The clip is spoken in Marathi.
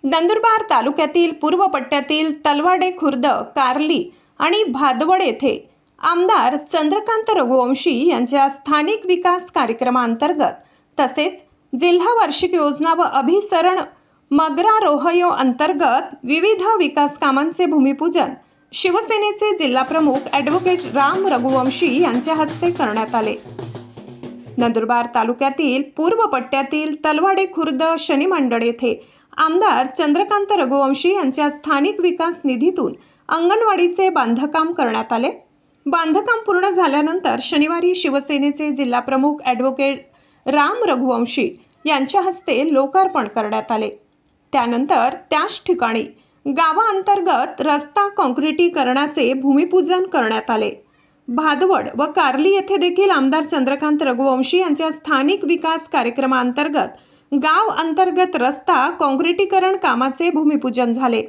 नंदुरबार तालुक्यातील पूर्व पट्ट्यातील तलवाडे खुर्द, कार्ली आणि भादवड येथे आमदार चंद्रकांत रघुवंशी यांच्या स्थानिक विकास कार्यक्रमांतर्गत तसेच जिल्हा वार्षिक योजना व अभिसरण मगरा रोहयो अंतर्गत विविध विकास कामांचे भूमिपूजन शिवसेनेचे जिल्हाप्रमुख ॲडव्होकेट राम रघुवंशी यांच्या हस्ते करण्यात आले। नंदुरबार तालुक्यातील पूर्व पट्ट्यातील तलवाडे खुर्द शनी मंडळ येथे आमदार चंद्रकांत रघुवंशी यांच्या स्थानिक विकास निधीतून अंगणवाडीचे बांधकाम करण्यात आले। बांधकाम पूर्ण झाल्यानंतर शनिवारी शिवसेनेचे जिल्हाप्रमुख ॲडव्होकेट राम रघुवंशी यांच्या हस्ते लोकार्पण करण्यात आले। त्यानंतर त्याच ठिकाणी गावांतर्गत रस्ता काँक्रिटीकरणाचे भूमिपूजन करण्यात आले। भादवड व कार्ली येथे देखील आमदार चंद्रकांत रघुवंशी यांच्या स्थानिक विकास कार्यक्रमांतर्गत गाव अंतर्गत रस्ता काँक्रिटीकरण कामाचे भूमिपूजन झाले।